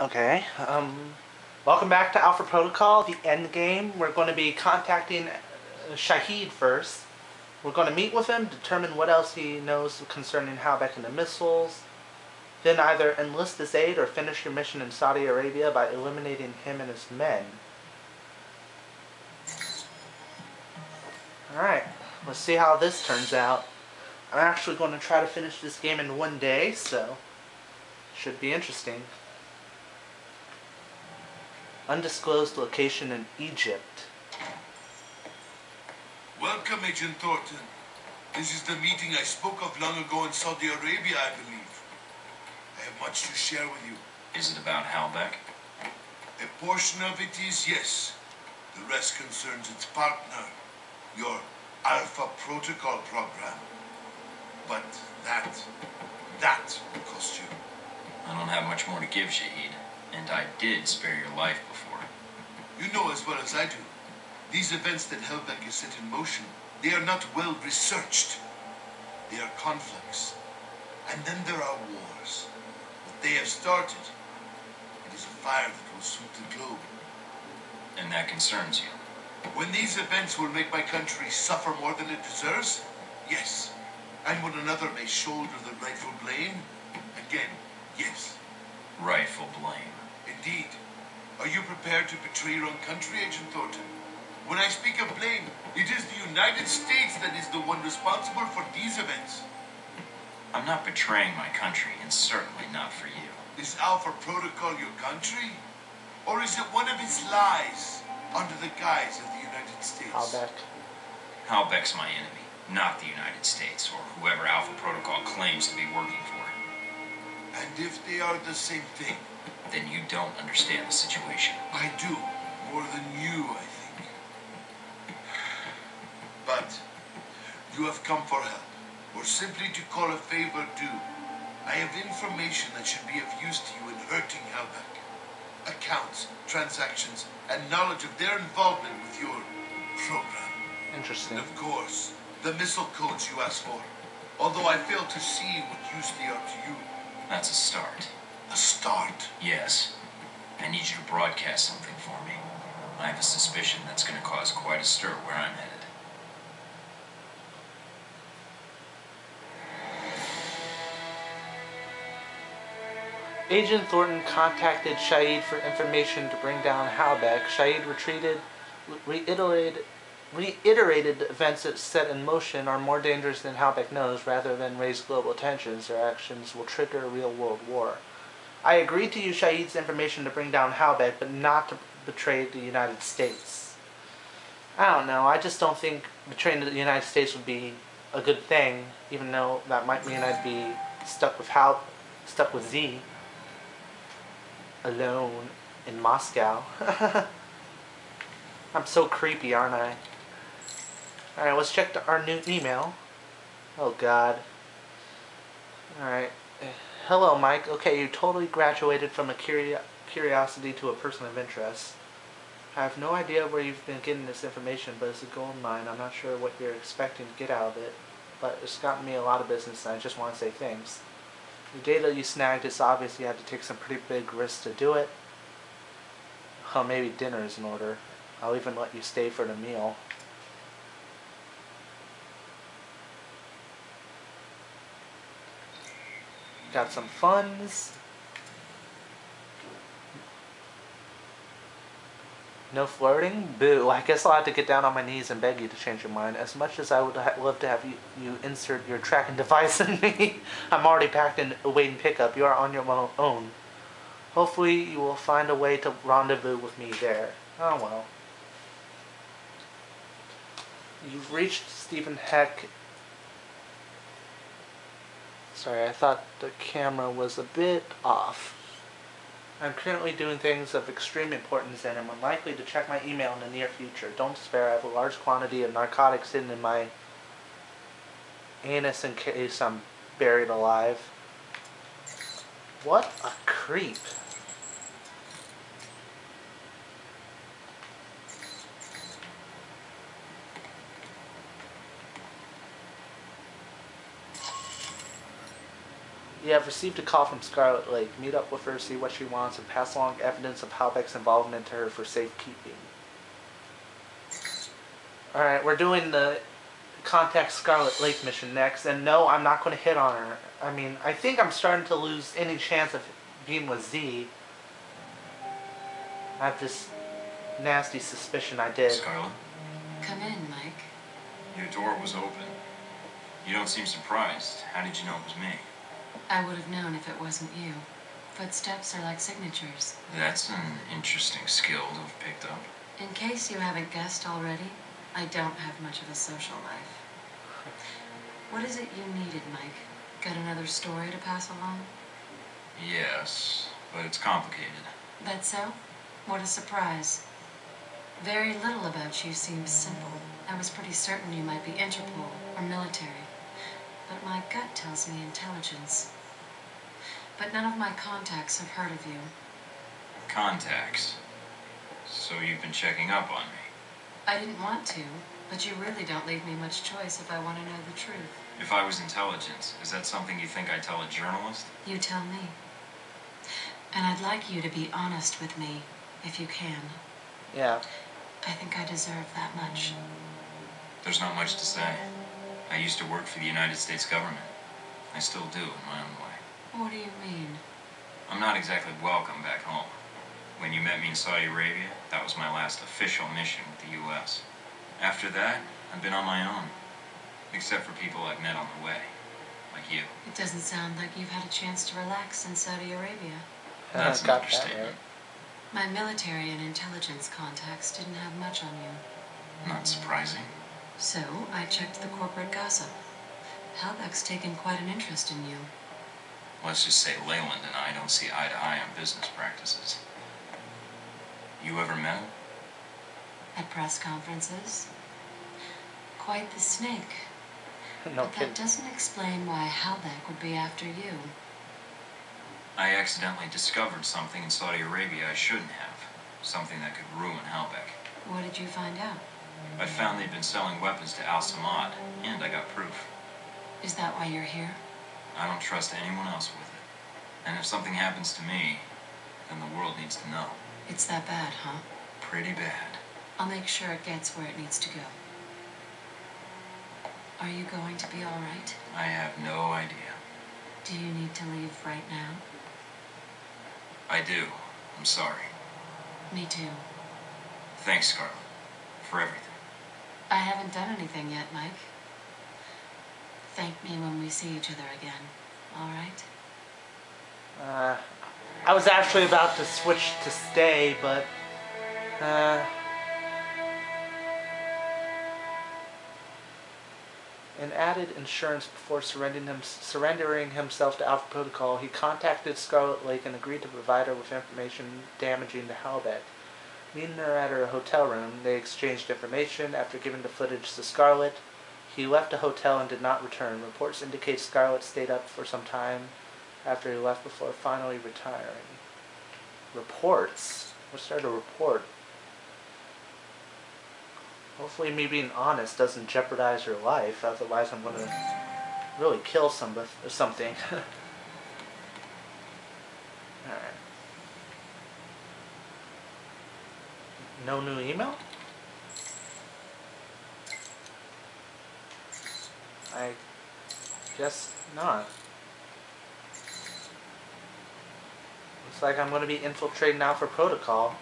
Okay, welcome back to Alpha Protocol, the end game. We're going to be contacting Shahid first. We're going to meet with him, determine what else he knows concerning Halbeck and the missiles, then either enlist his aid or finish your mission in Saudi Arabia by eliminating him and his men. Alright, let's see how this turns out. I'm actually going to try to finish this game in one day, so should be interesting. Undisclosed location in Egypt. Welcome, Agent Thornton. This is the meeting I spoke of long ago in Saudi Arabia, I believe. I have much to share with you. Is it about Halbeck? A portion of it is, yes. The rest concerns its partner, your Alpha Protocol program. But that will cost you. I don't have much more to give, Shahid. And I did spare your life before. You know as well as I do. These events that Halbeck has set in motion, they are not well researched. They are conflicts. And then there are wars. What they have started, it is a fire that will sweep the globe. And that concerns you? When these events will make my country suffer more than it deserves, yes. And when another may shoulder the rightful blame, again, yes. Rightful blame. Indeed. Are you prepared to betray your own country, Agent Thornton? When I speak of blame, it is the United States that is the one responsible for these events. I'm not betraying my country, and certainly not for you. Is Alpha Protocol your country? Or is it one of its lies under the guise of the United States? Halbeck. Halbeck's my enemy, not the United States, or whoever Alpha Protocol claims to be working for. And if they are the same thing? Then you don't understand the situation. I do. More than you, I think. But you have come for help, or simply to call a favor due. I have information that should be of use to you in hurting Halbeck. Accounts, transactions, and knowledge of their involvement with your program. Interesting. And of course, the missile codes you asked for. Although I fail to see what use they are to you. That's a start. A start? Yes. I need you to broadcast something for me. I have a suspicion that's going to cause quite a stir where I'm headed. Agent Thornton contacted Shahid for information to bring down Halbeck. Shahid reiterated the events that set in motion are more dangerous than Halbeck knows. Rather than raise global tensions, their actions will trigger a real world war. I agreed to use Shahid's information to bring down Halbeck, but not to betray the United States. I don't know. I just don't think betraying the United States would be a good thing, even though that might mean I'd be stuck with Z, alone in Moscow. I'm so creepy, aren't I? Alright, let's check our new email. Oh god. Alright. Hello, Mike. Okay, you totally graduated from a curiosity to a person of interest. I have no idea where you've been getting this information, but it's a gold mine. I'm not sure what you're expecting to get out of it, but it's gotten me a lot of business, and I just want to say thanks. The data you snagged, it's obvious you had to take some pretty big risks to do it. Well, maybe dinner is in order. I'll even let you stay for the meal. Got some funds. No flirting? Boo. I guess I'll have to get down on my knees and beg you to change your mind. As much as I would love to have you insert your tracking device in me, I'm already packed and awaiting pickup. You are on your own. Hopefully you will find a way to rendezvous with me there. Oh well. You've reached Stephen Heck. Sorry, I thought the camera was a bit off. I'm currently doing things of extreme importance and am unlikely to check my email in the near future. Don't despair, I have a large quantity of narcotics hidden in my anus in case I'm buried alive. What a creep. You have received a call from Scarlet Lake. Meet up with her, see what she wants, and pass along evidence of Halbeck's involvement to her for safekeeping. Alright, we're doing the Contact Scarlet Lake mission next, and no, I'm not going to hit on her. I mean, I think I'm starting to lose any chance of being with Z. I have this nasty suspicion I did. Scarlet? Come in, Mike. Your door was open. You don't seem surprised. How did you know it was me? I would have known if it wasn't you. Footsteps are like signatures. That's an interesting skill to have picked up. In case you haven't guessed already, I don't have much of a social life. What is it you needed, Mike? Got another story to pass along? Yes, but it's complicated. That so? What a surprise. Very little about you seems simple. I was pretty certain you might be Interpol or military. But my gut tells me intelligence. But none of my contacts have heard of you. Contacts? So you've been checking up on me? I didn't want to, but you really don't leave me much choice if I want to know the truth. If I was intelligence, is that something you think I'd tell a journalist? You tell me. And I'd like you to be honest with me, if you can. Yeah. I think I deserve that much. There's not much to say. I used to work for the United States government. I still do, in my own way. What do you mean? I'm not exactly welcome back home. When you met me in Saudi Arabia, that was my last official mission with the U.S. After that, I've been on my own. Except for people I've met on the way. Like you. It doesn't sound like you've had a chance to relax in Saudi Arabia. That's an understatement. My military and intelligence contacts didn't have much on you. Not surprising. So, I checked the corporate gossip. Halbeck's taken quite an interest in you. Let's just say Leyland and I don't see eye to eye on business practices. You ever met him? At press conferences. Quite the snake. No But kidding. that doesn't explain why Halbeck would be after you. I accidentally discovered something in Saudi Arabia I shouldn't have. Something that could ruin Halbeck. What did you find out? I found they'd been selling weapons to Al Samad, and I got proof. Is that why you're here? I don't trust anyone else with it. And if something happens to me, then the world needs to know. It's that bad, huh? Pretty bad. I'll make sure it gets where it needs to go. Are you going to be all right? I have no idea. Do you need to leave right now? I do. I'm sorry. Me too. Thanks, Scarlet, for everything. I haven't done anything yet, Mike. Thank me when we see each other again, all right? I was actually about to switch to stay, but in added insurance before surrendering himself to Alpha Protocol, he contacted Scarlet Lake and agreed to provide her with information damaging to Halbeck. Meeting her at her hotel room, they exchanged information. After giving the footage to Scarlet, he left the hotel and did not return. Reports indicate Scarlet stayed up for some time after he left before finally retiring. Reports? What's there to report? Hopefully me being honest doesn't jeopardize your life, otherwise I'm going to really kill somebody or something. Alright. No new email? I guess not. Looks like I'm going to be infiltrating Alpha Protocol.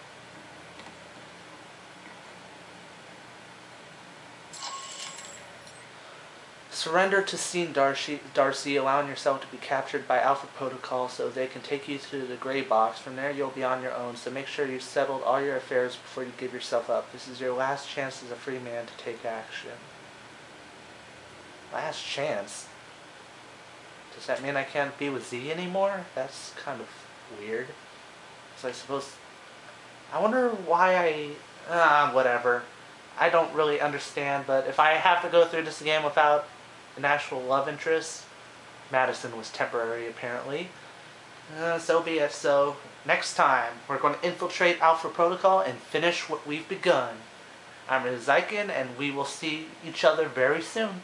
Surrender to Scene Darcy, allowing yourself to be captured by Alpha Protocol so they can take you to the gray box. From there you'll be on your own, so make sure you've settled all your affairs before you give yourself up. This is your last chance as a free man to take action. Last chance? Does that mean I can't be with Z anymore? That's kind of weird. So I suppose... I wonder why whatever. I don't really understand, but if I have to go through this again without an actual love interest, Madison was temporary apparently, so be it. So next time we're going to infiltrate Alpha Protocol and finish what we've begun. I'm Ryouseiken, and we will see each other very soon.